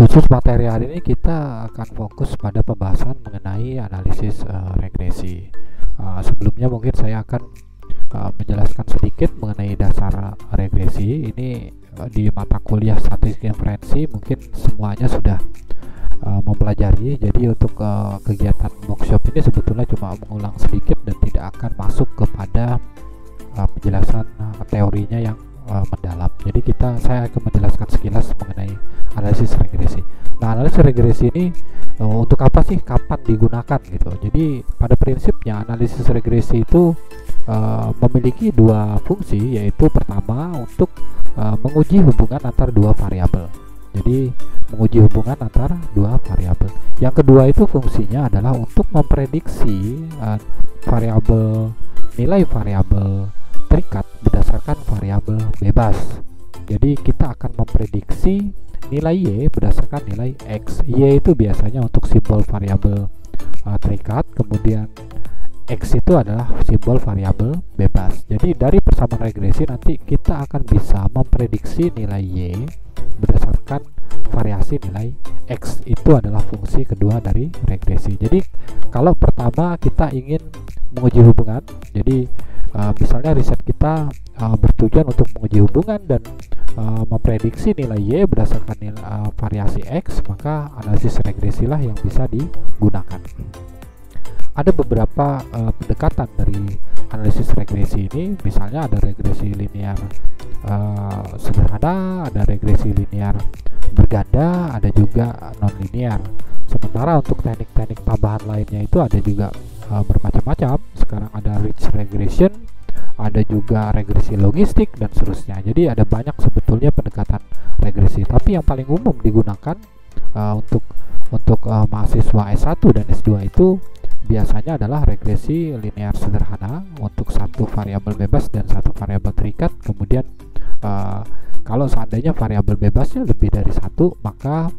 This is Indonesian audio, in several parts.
Khusus materi hari ini kita akan fokus pada pembahasan mengenai analisis regresi. Sebelumnya mungkin saya akan menjelaskan sedikit mengenai dasar regresi. Ini di mata kuliah statistik inferensi mungkin semuanya sudah mempelajari. Jadi untuk kegiatan workshop ini sebetulnya cuma mengulang sedikit dan tidak akan masuk kepada penjelasan teorinya yang mendalam. Jadi saya akan menjelaskan sekilas mengenai analisis regresi. Nah, analisis regresi ini untuk apa sih, kapan digunakan gitu. Jadi pada prinsipnya analisis regresi itu memiliki dua fungsi, yaitu pertama untuk menguji hubungan antar dua variabel. Jadi menguji hubungan antar dua variabel. Yang kedua itu fungsinya adalah untuk memprediksi nilai variabel terikat berdasarkan variabel bebas. Jadi kita akan memprediksi nilai Y berdasarkan nilai X. Y itu biasanya untuk simbol variabel terikat, kemudian X itu adalah simbol variabel bebas. Jadi dari persamaan regresi nanti kita akan bisa memprediksi nilai Y berdasarkan variasi nilai X. Itu adalah fungsi kedua dari regresi. Jadi kalau pertama kita ingin menguji hubungan, jadi misalnya riset kita bertujuan untuk menguji hubungan dan memprediksi nilai Y berdasarkan nilai variasi X, maka analisis regresi lah yang bisa digunakan. Ada beberapa pendekatan dari analisis regresi ini, misalnya ada regresi linear sederhana, ada regresi linear berganda, ada juga non-linear. Sementara untuk teknik-teknik tambahan lainnya itu ada juga bermacam-macam. Sekarang ada rich regression, ada juga regresi logistik dan seterusnya. Jadi ada banyak sebetulnya pendekatan regresi, tapi yang paling umum digunakan untuk mahasiswa S1 dan S2 itu biasanya adalah regresi linear sederhana untuk satu variabel bebas dan satu variabel terikat. Kemudian kalau seandainya variabel bebasnya lebih dari satu, maka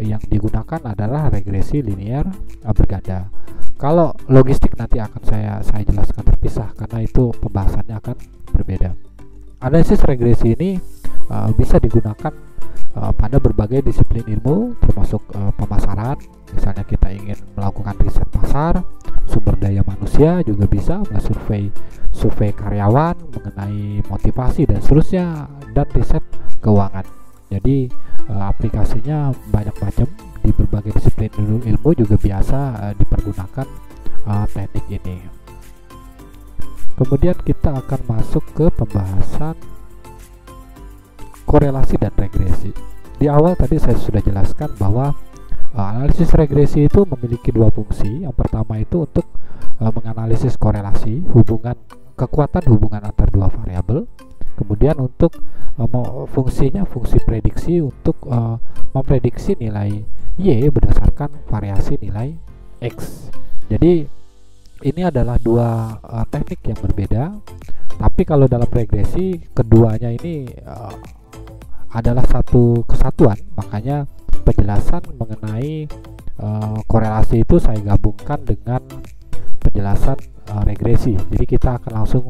yang digunakan adalah regresi linear berganda. Kalau logistik nanti akan saya jelaskan terpisah karena itu pembahasannya akan berbeda. Analisis regresi ini bisa digunakan pada berbagai disiplin ilmu, termasuk pemasaran. Misalnya kita ingin melakukan riset pasar, sumber daya manusia juga bisa, survei karyawan mengenai motivasi dan seterusnya, dan riset keuangan. Jadi aplikasinya banyak macam, di berbagai disiplin ilmu juga biasa dipergunakan teknik ini. Kemudian kita akan masuk ke pembahasan korelasi dan regresi. Di awal tadi saya sudah jelaskan bahwa analisis regresi itu memiliki dua fungsi. Yang pertama itu untuk menganalisis korelasi, kekuatan hubungan antar dua variabel. Kemudian untuk fungsi prediksi untuk memprediksi nilai Y berdasarkan variasi nilai X. Jadi ini adalah dua teknik yang berbeda, tapi kalau dalam regresi keduanya ini adalah satu kesatuan. Makanya penjelasan mengenai korelasi itu saya gabungkan dengan penjelasan regresi. Jadi kita akan langsung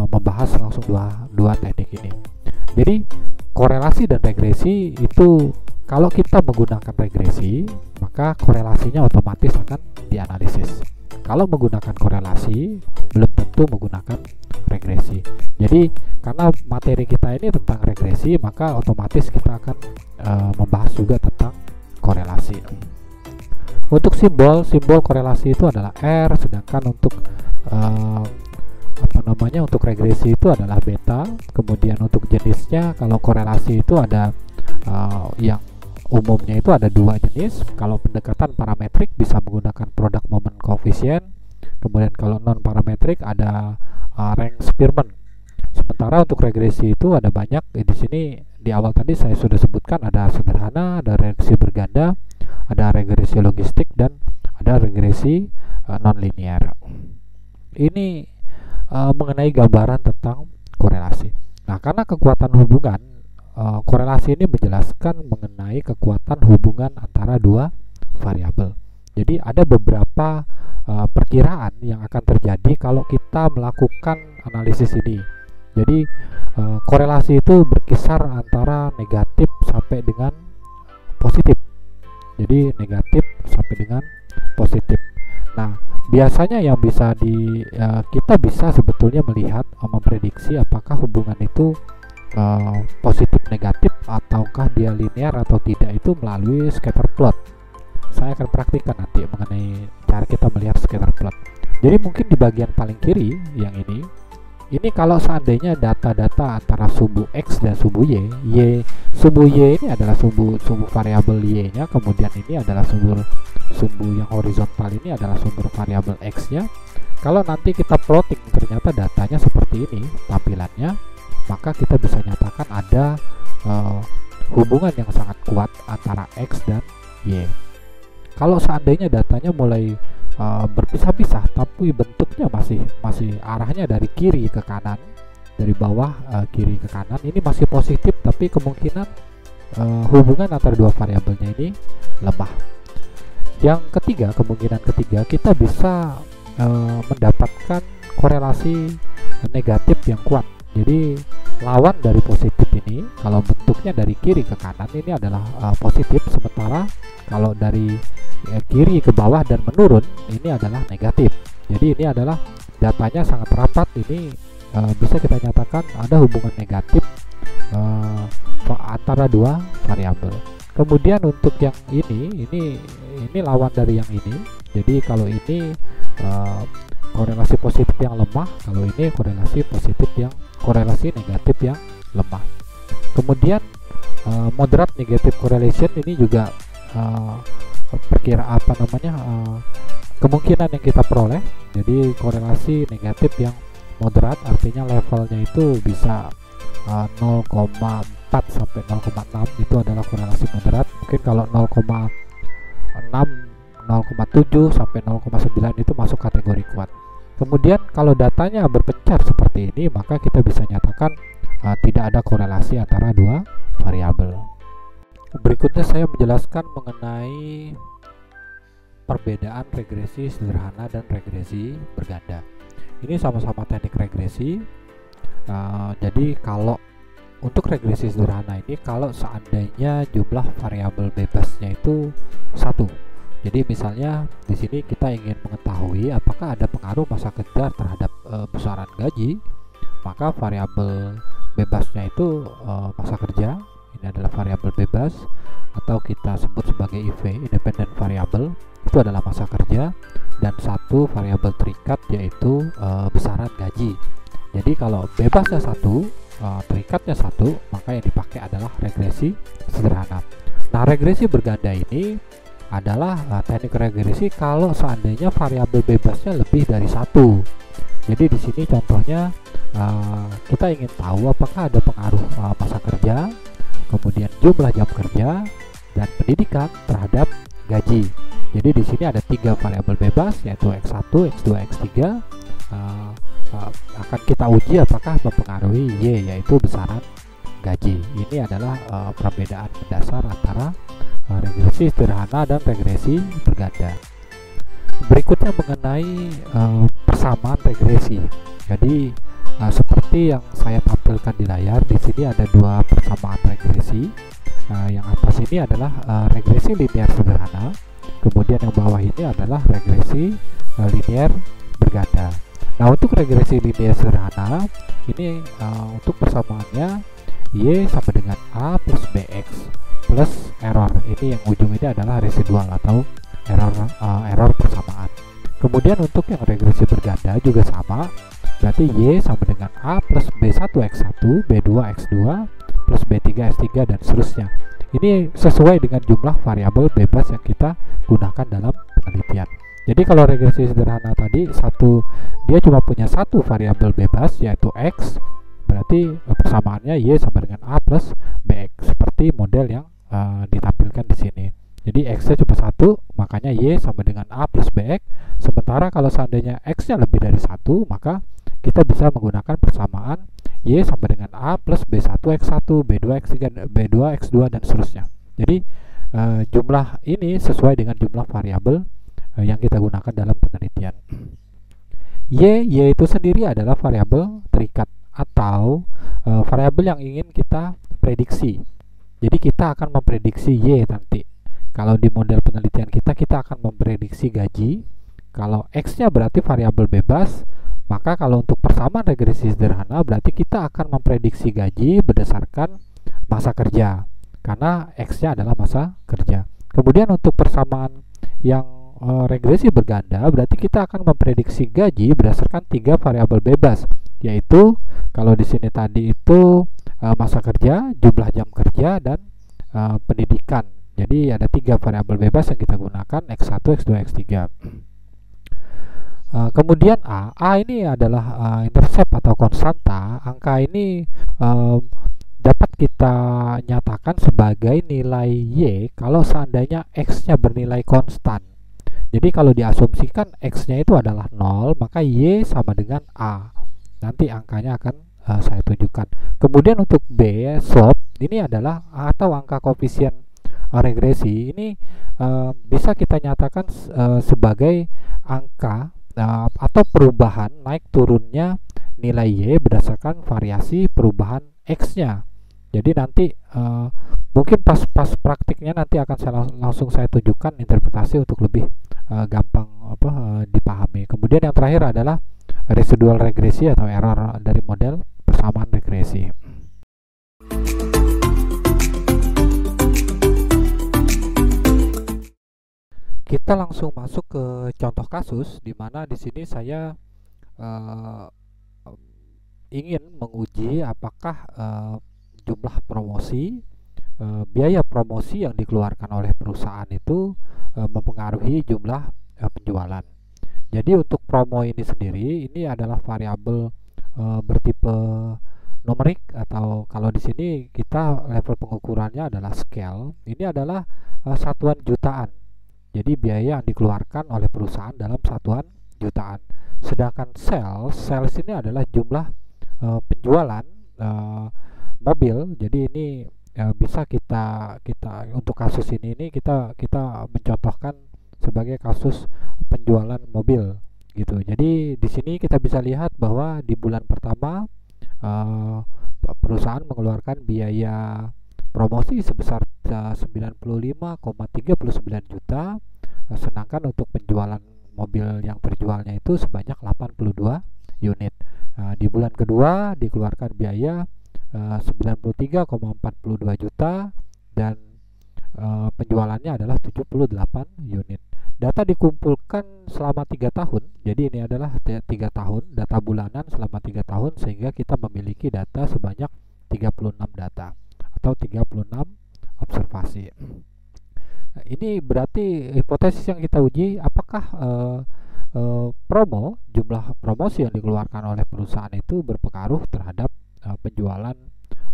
membahas langsung dua teknik ini. Jadi korelasi dan regresi itu, kalau kita menggunakan regresi, maka korelasinya otomatis akan dianalisis. Kalau menggunakan korelasi, belum tentu menggunakan regresi. Jadi karena materi kita ini tentang regresi, maka otomatis kita akan membahas juga tentang korelasi. Untuk simbol korelasi itu adalah R, sedangkan untuk untuk regresi itu adalah beta. Kemudian untuk jenisnya, kalau korelasi itu ada yang umumnya itu ada dua jenis. Kalau pendekatan parametrik bisa menggunakan product moment coefficient. Kemudian kalau non parametrik ada rank Spearman. Sementara untuk regresi itu ada banyak. Di sini di awal tadi saya sudah sebutkan, ada sederhana, ada regresi berganda, ada regresi logistik, dan ada regresi non linear. Ini mengenai gambaran tentang korelasi. Nah, karena kekuatan hubungan, korelasi ini menjelaskan mengenai kekuatan hubungan antara dua variabel. Jadi ada beberapa perkiraan yang akan terjadi kalau kita melakukan analisis ini. Jadi korelasi itu berkisar antara negatif sampai dengan positif. Jadi negatif sampai dengan positif. Nah, biasanya yang bisa kita bisa sebetulnya melihat, memprediksi apakah hubungan itu positif negatif ataukah dia linear atau tidak itu melalui scatter plot. Saya akan praktikkan nanti mengenai cara kita melihat scatter plot. Jadi mungkin di bagian paling kiri yang ini kalau seandainya data-data antara sumbu X dan sumbu sumbu Y ini adalah sumbu variabel Y-nya, kemudian ini adalah sumbu yang horizontal ini adalah sumber variabel X-nya. Kalau nanti kita plotting ternyata datanya seperti ini tampilannya, maka kita bisa nyatakan ada hubungan yang sangat kuat antara X dan Y. Kalau seandainya datanya mulai berpisah-pisah tapi bentuknya masih arahnya dari kiri ke kanan, dari bawah kiri ke kanan, ini masih positif, tapi kemungkinan hubungan antara dua variabelnya ini lemah. Yang ketiga, kemungkinan ketiga, kita bisa mendapatkan korelasi negatif yang kuat. Jadi lawan dari positif ini, kalau bentuknya dari kiri ke kanan ini adalah positif, sementara kalau dari kiri ke bawah dan menurun ini adalah negatif. Jadi ini adalah datanya sangat rapat, ini bisa kita nyatakan ada hubungan negatif antara dua variabel. Kemudian untuk yang ini lawan dari yang ini. Jadi kalau ini korelasi positif yang lemah, kalau ini korelasi negatif yang lemah. Kemudian moderate negative correlation ini juga kemungkinan yang kita peroleh. Jadi korelasi negatif yang moderat artinya levelnya itu bisa 0,4 sampai 0,6, itu adalah korelasi moderat. Mungkin kalau 0,6, 0,7 sampai 0,9 itu masuk kategori kuat. Kemudian kalau datanya berpencar seperti ini, maka kita bisa nyatakan tidak ada korelasi antara dua variabel. Berikutnya saya menjelaskan mengenai perbedaan regresi sederhana dan regresi berganda. Ini sama-sama teknik regresi. Jadi kalau untuk regresi sederhana ini, kalau seandainya jumlah variabel bebasnya itu 1. Jadi misalnya di sini kita ingin mengetahui apakah ada pengaruh masa kerja terhadap besaran gaji, maka variabel bebasnya itu masa kerja. Ini adalah variabel bebas atau kita sebut sebagai IV, independent variable, itu adalah masa kerja, dan satu variabel terikat yaitu besaran gaji. Jadi kalau bebasnya 1, terikatnya 1, maka yang dipakai adalah regresi sederhana. Nah, regresi berganda ini adalah teknik regresi kalau seandainya variabel bebasnya lebih dari 1. Jadi di sini contohnya kita ingin tahu apakah ada pengaruh masa kerja, kemudian jumlah jam kerja, dan pendidikan terhadap gaji. Jadi di sini ada 3 variabel bebas yaitu X1, X2, X3. Akan kita uji apakah mempengaruhi Y, yaitu besaran gaji. Ini adalah perbedaan mendasar antara regresi sederhana dan regresi berganda. Berikutnya mengenai persamaan regresi. Jadi seperti yang saya tampilkan di layar, di sini ada 2 persamaan regresi. Yang atas ini adalah regresi linear sederhana, kemudian yang bawah ini adalah regresi linear berganda. Nah, untuk regresi linear sederhana ini untuk persamaannya Y sama dengan A plus BX plus error. Ini yang ujung ini adalah residual atau error persamaan. Kemudian untuk yang regresi berganda juga sama, berarti Y sama dengan A plus B1X1, B2X2 plus B3X3 dan seterusnya. Ini sesuai dengan jumlah variabel bebas yang kita gunakan dalam penelitian. Jadi kalau regresi sederhana tadi dia cuma punya 1 variabel bebas yaitu X, berarti persamaannya Y sama dengan A plus BX seperti model yang ditampilkan di sini. Jadi X-nya cuma 1, makanya Y sama dengan A plus BX. Sementara kalau seandainya X-nya lebih dari 1, maka kita bisa menggunakan persamaan Y sama dengan A plus B1X1, B2X3, B2X2 dan seterusnya. Jadi jumlah ini sesuai dengan jumlah variabel yang kita gunakan dalam penelitian. Y itu sendiri adalah variabel terikat atau variabel yang ingin kita prediksi. Jadi kita akan memprediksi Y nanti. Kalau di model penelitian kita akan memprediksi gaji. Kalau X-nya berarti variabel bebas, maka kalau untuk persamaan regresi sederhana berarti kita akan memprediksi gaji berdasarkan masa kerja, karena X-nya adalah masa kerja. Kemudian untuk persamaan yang regresi berganda berarti kita akan memprediksi gaji berdasarkan 3 variabel bebas, yaitu kalau di sini tadi itu masa kerja, jumlah jam kerja, dan pendidikan. Jadi ada 3 variabel bebas yang kita gunakan, X1, X2, X3. Kemudian A ini adalah intercept atau konstanta. Angka ini dapat kita nyatakan sebagai nilai Y kalau seandainya X-nya bernilai konstan. Jadi kalau diasumsikan X-nya itu adalah 0, maka Y sama dengan A. Nanti angkanya akan saya tunjukkan. Kemudian untuk B, slope, ini adalah atau angka koefisien regresi. Ini bisa kita nyatakan sebagai angka atau perubahan naik turunnya nilai Y berdasarkan variasi perubahan X-nya. Jadi nanti mungkin pas praktiknya nanti akan langsung saya tunjukkan interpretasi untuk lebih gampang dipahami. Kemudian yang terakhir adalah residual regresi atau error dari model persamaan regresi. Kita langsung masuk ke contoh kasus, di mana di sini saya ingin menguji apakah jumlah promosi, biaya promosi yang dikeluarkan oleh perusahaan itu mempengaruhi jumlah penjualan. Jadi untuk promo ini sendiri, ini adalah variabel bertipe numerik, atau kalau di sini kita level pengukurannya adalah scale. Ini adalah satuan jutaan. Jadi biaya yang dikeluarkan oleh perusahaan dalam satuan jutaan. Sedangkan sales ini adalah jumlah penjualan mobil. Jadi ini bisa kita untuk kasus ini kita mencontohkan sebagai kasus penjualan mobil gitu. Jadi di sini kita bisa lihat bahwa di bulan pertama perusahaan mengeluarkan biaya promosi sebesar 95,39 juta, sedangkan untuk penjualan mobil yang terjualnya itu sebanyak 82 unit. Di bulan kedua dikeluarkan biaya 93,42 juta dan penjualannya adalah 78 unit. Data dikumpulkan selama 3 tahun. Jadi ini adalah 3 tahun, data bulanan selama 3 tahun, sehingga kita memiliki data sebanyak 36 data atau 36 observasi. Ini berarti hipotesis yang kita uji, apakah jumlah promosi yang dikeluarkan oleh perusahaan itu berpengaruh terhadap penjualan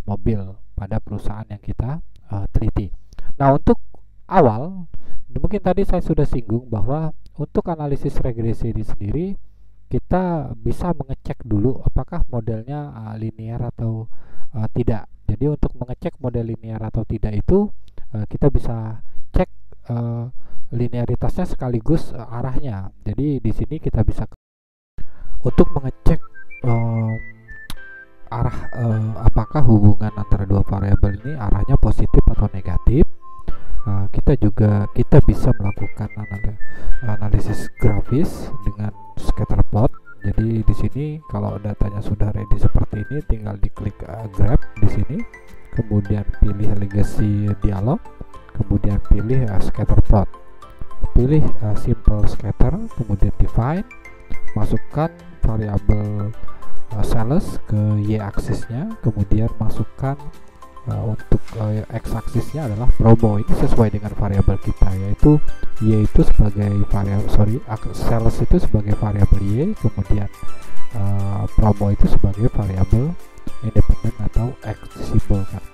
mobil pada perusahaan yang kita teliti. Nah, untuk awal, mungkin tadi saya sudah singgung bahwa untuk analisis regresi ini sendiri kita bisa mengecek dulu apakah modelnya linear atau tidak. Jadi untuk mengecek model linear atau tidak itu kita bisa cek linearitasnya sekaligus arahnya. Jadi di sini kita bisa untuk mengecek arah apakah hubungan antara dua variabel ini arahnya positif atau negatif. Kita bisa melakukan analisis grafis dengan scatter plot. Jadi di sini kalau datanya sudah ready seperti ini, tinggal diklik grab di sini, kemudian pilih legacy dialog, kemudian pilih scatter plot, pilih simple scatter, kemudian define, masukkan variabel sales ke y aksisnya, kemudian masukkan untuk x-aksisnya adalah promo. Ini sesuai dengan variabel kita, yaitu y itu sebagai variabel sales itu sebagai variabel y, kemudian promo itu sebagai variabel independen atau x disimbolkan.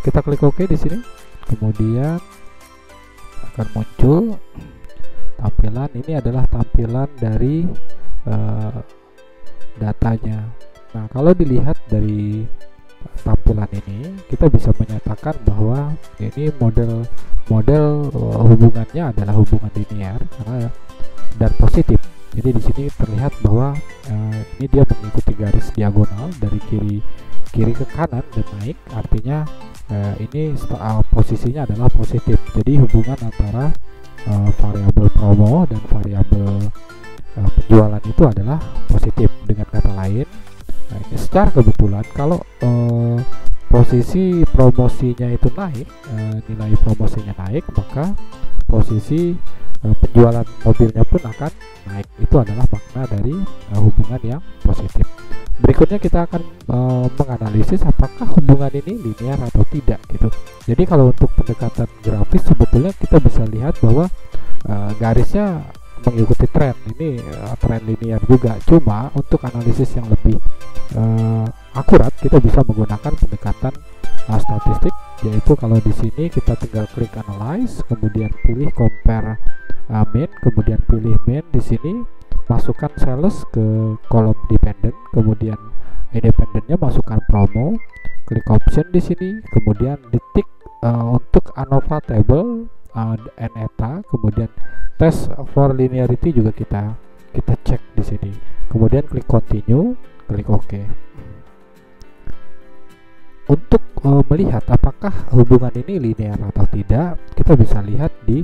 Kita klik OK di sini, kemudian akan muncul tampilan. Ini adalah tampilan dari datanya. Nah, kalau dilihat dari tampilan ini, kita bisa menyatakan bahwa ini model hubungannya adalah hubungan linear dan positif. Jadi di sini terlihat bahwa ini dia mengikuti garis diagonal dari kiri ke kanan dan naik, artinya posisinya adalah positif. Jadi hubungan antara variabel promo dan variabel penjualan itu adalah positif. Dengan kata lain, ini secara kebetulan kalau posisi promosinya itu naik, nilai promosinya naik, maka posisi penjualan mobilnya pun akan naik. Itu adalah makna dari hubungan yang positif. Berikutnya kita akan menganalisis apakah hubungan ini linear atau tidak gitu. Jadi kalau untuk pendekatan grafis sebetulnya kita bisa lihat bahwa garisnya mengikuti tren. Ini tren linear juga. Cuma untuk analisis yang lebih akurat kita bisa menggunakan pendekatan statistik, yaitu kalau di sini kita tinggal klik analyze, kemudian pilih compare mean, kemudian pilih mean di sini, masukkan sales ke kolom dependent, kemudian independennya masukkan promo, klik option di sini, kemudian ditik untuk ANOVA table and eta, kemudian test for linearity juga kita cek di sini, kemudian klik continue, klik OK. Untuk melihat apakah hubungan ini linear atau tidak, kita bisa lihat di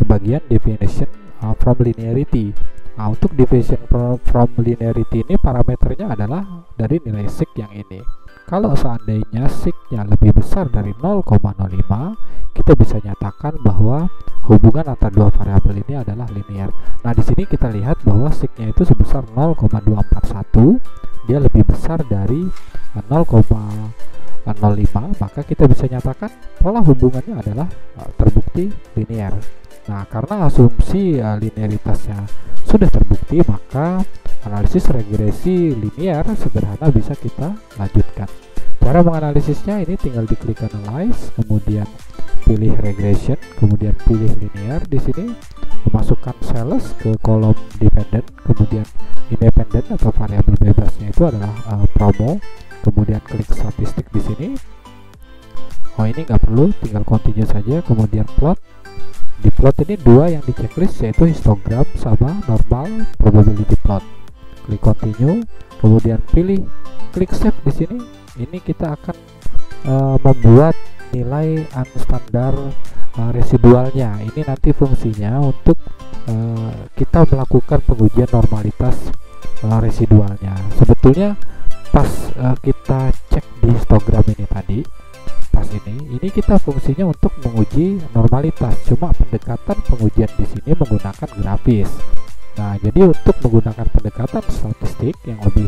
bagian definition from linearity. Nah, untuk deviation from linearity ini parameternya adalah dari nilai sig yang ini. Kalau seandainya sig-nya lebih besar dari 0,05, kita bisa nyatakan bahwa hubungan antara dua variabel ini adalah linear. Nah, di sini kita lihat bahwa sig-nya itu sebesar 0,241, dia lebih besar dari 0,05, maka kita bisa nyatakan pola hubungannya adalah terbukti linear. Nah, karena asumsi linearitasnya sudah terbukti, maka analisis regresi linear sederhana bisa kita lanjutkan. Cara menganalisisnya ini tinggal diklik analyze, kemudian pilih regression, kemudian pilih linear di sini, memasukkan sales ke kolom dependent, kemudian independent atau variabel bebasnya itu adalah promo, kemudian klik statistik di sini. Oh, ini nggak perlu, tinggal continue saja, kemudian plot. Di plot ini dua yang di checklist, yaitu histogram sama normal probability plot. Klik continue, kemudian pilih klik save di sini. Ini kita akan membuat nilai unstandard residualnya. Ini nanti fungsinya untuk kita melakukan pengujian normalitas residualnya. Sebetulnya pas kita cek di histogram ini tadi, pas ini kita fungsinya untuk menguji normalitas, cuma pendekatan pengujian di sini menggunakan grafis. Nah, jadi untuk menggunakan pendekatan statistik yang lebih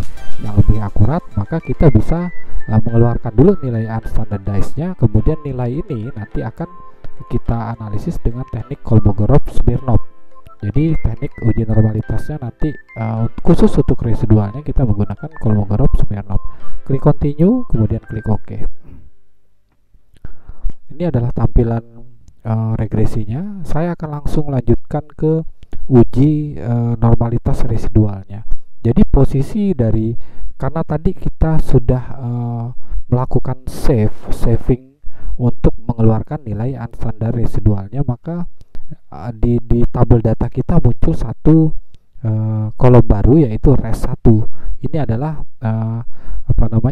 akurat, maka kita bisa mengeluarkan dulu nilai unstandardized-nya, kemudian nilai ini nanti akan kita analisis dengan teknik Kolmogorov-Smirnov. Jadi teknik uji normalitasnya nanti khusus untuk residualnya kita menggunakan Kolmogorov-Smirnov. Klik continue, kemudian klik OK. Ini adalah tampilan regresinya. Saya akan langsung lanjutkan ke uji normalitas residualnya. Jadi posisi dari, karena tadi kita sudah melakukan saving untuk mengeluarkan nilai unstandard residualnya, maka di tabel data kita muncul satu kolom baru, yaitu res 1. Ini adalah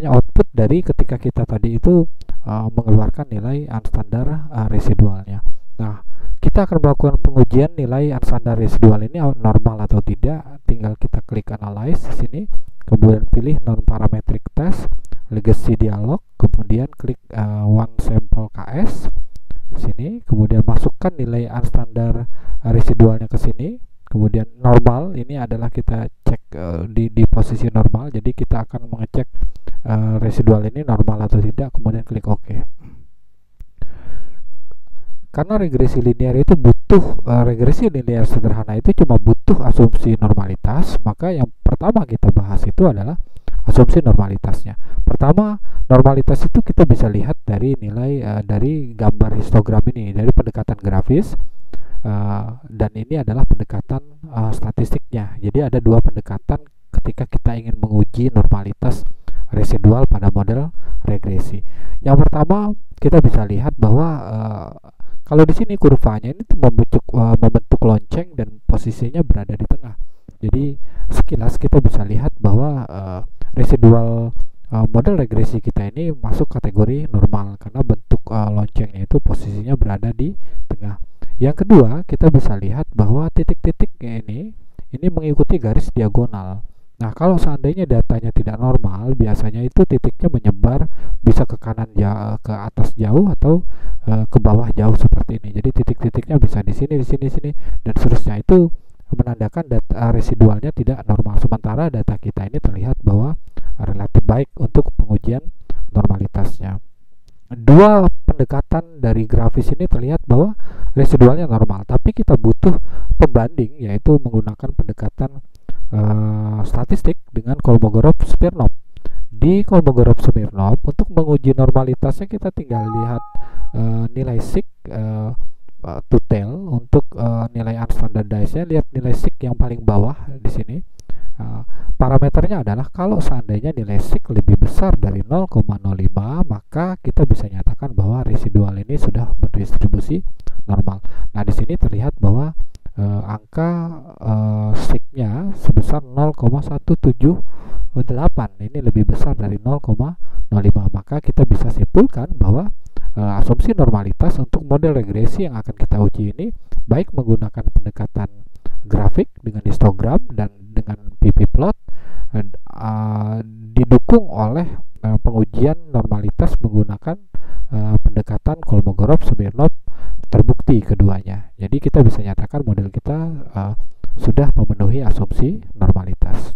output dari ketika kita tadi itu mengeluarkan nilai unstandard residualnya. Nah, kita akan melakukan pengujian nilai unstandard residual ini normal atau tidak. Tinggal kita klik analyze di sini, kemudian pilih non parametric test, legacy dialog, kemudian klik one sample KS di sini, kemudian masukkan nilai unstandard residualnya ke sini, kemudian normal. Ini adalah kita cek di posisi normal, jadi kita akan mengecek residual ini normal atau tidak, kemudian klik OK. Karena regresi linear itu butuh regresi linear sederhana itu cuma butuh asumsi normalitas, maka yang pertama kita bahas itu adalah asumsi normalitasnya. Pertama, normalitas itu kita bisa lihat dari nilai dari gambar histogram ini, dari pendekatan grafis, dan ini adalah pendekatan statistiknya. Jadi ada dua pendekatan ketika kita ingin menguji normalitas residual pada model regresi. Yang pertama, kita bisa lihat bahwa kalau di sini kurvanya ini membentuk lonceng dan posisinya berada di tengah. Jadi sekilas kita bisa lihat bahwa residual model regresi kita ini masuk kategori normal karena bentuk loncengnya itu posisinya berada di tengah. Yang kedua, kita bisa lihat bahwa titik-titiknya ini mengikuti garis diagonal. Nah, kalau seandainya datanya tidak normal, biasanya itu titiknya menyebar bisa ke kanan ke atas jauh atau ke bawah jauh seperti ini. Jadi titik-titiknya bisa di sini, dan seterusnya. Itu menandakan data residualnya tidak normal. Sementara data kita ini terlihat bahwa relatif baik untuk pengujian normalitasnya. Dua pendekatan dari grafis ini terlihat bahwa residualnya normal, tapi kita butuh pembanding, yaitu menggunakan pendekatan statistik dengan Kolmogorov-Smirnov. Di Kolmogorov-Smirnov, untuk menguji normalitasnya kita tinggal lihat nilai sig to tail. Untuk nilai unstandardized-nya, lihat nilai sig yang paling bawah di sini. Parameternya adalah kalau seandainya nilai sig lebih besar dari 0,05, maka kita bisa nyatakan bahwa residual ini sudah berdistribusi normal. Nah, di sini terlihat bahwa angka sig-nya sebesar 0,178, ini lebih besar dari 0,05, maka kita bisa simpulkan bahwa asumsi normalitas untuk model regresi yang akan kita uji ini baik menggunakan pendekatan grafik dengan histogram dan dengan pp-plot, didukung oleh pengujian normalitas menggunakan pendekatan Kolmogorov-Smirnov, terbukti keduanya. Jadi kita bisa nyatakan model kita sudah memenuhi asumsi normalitas.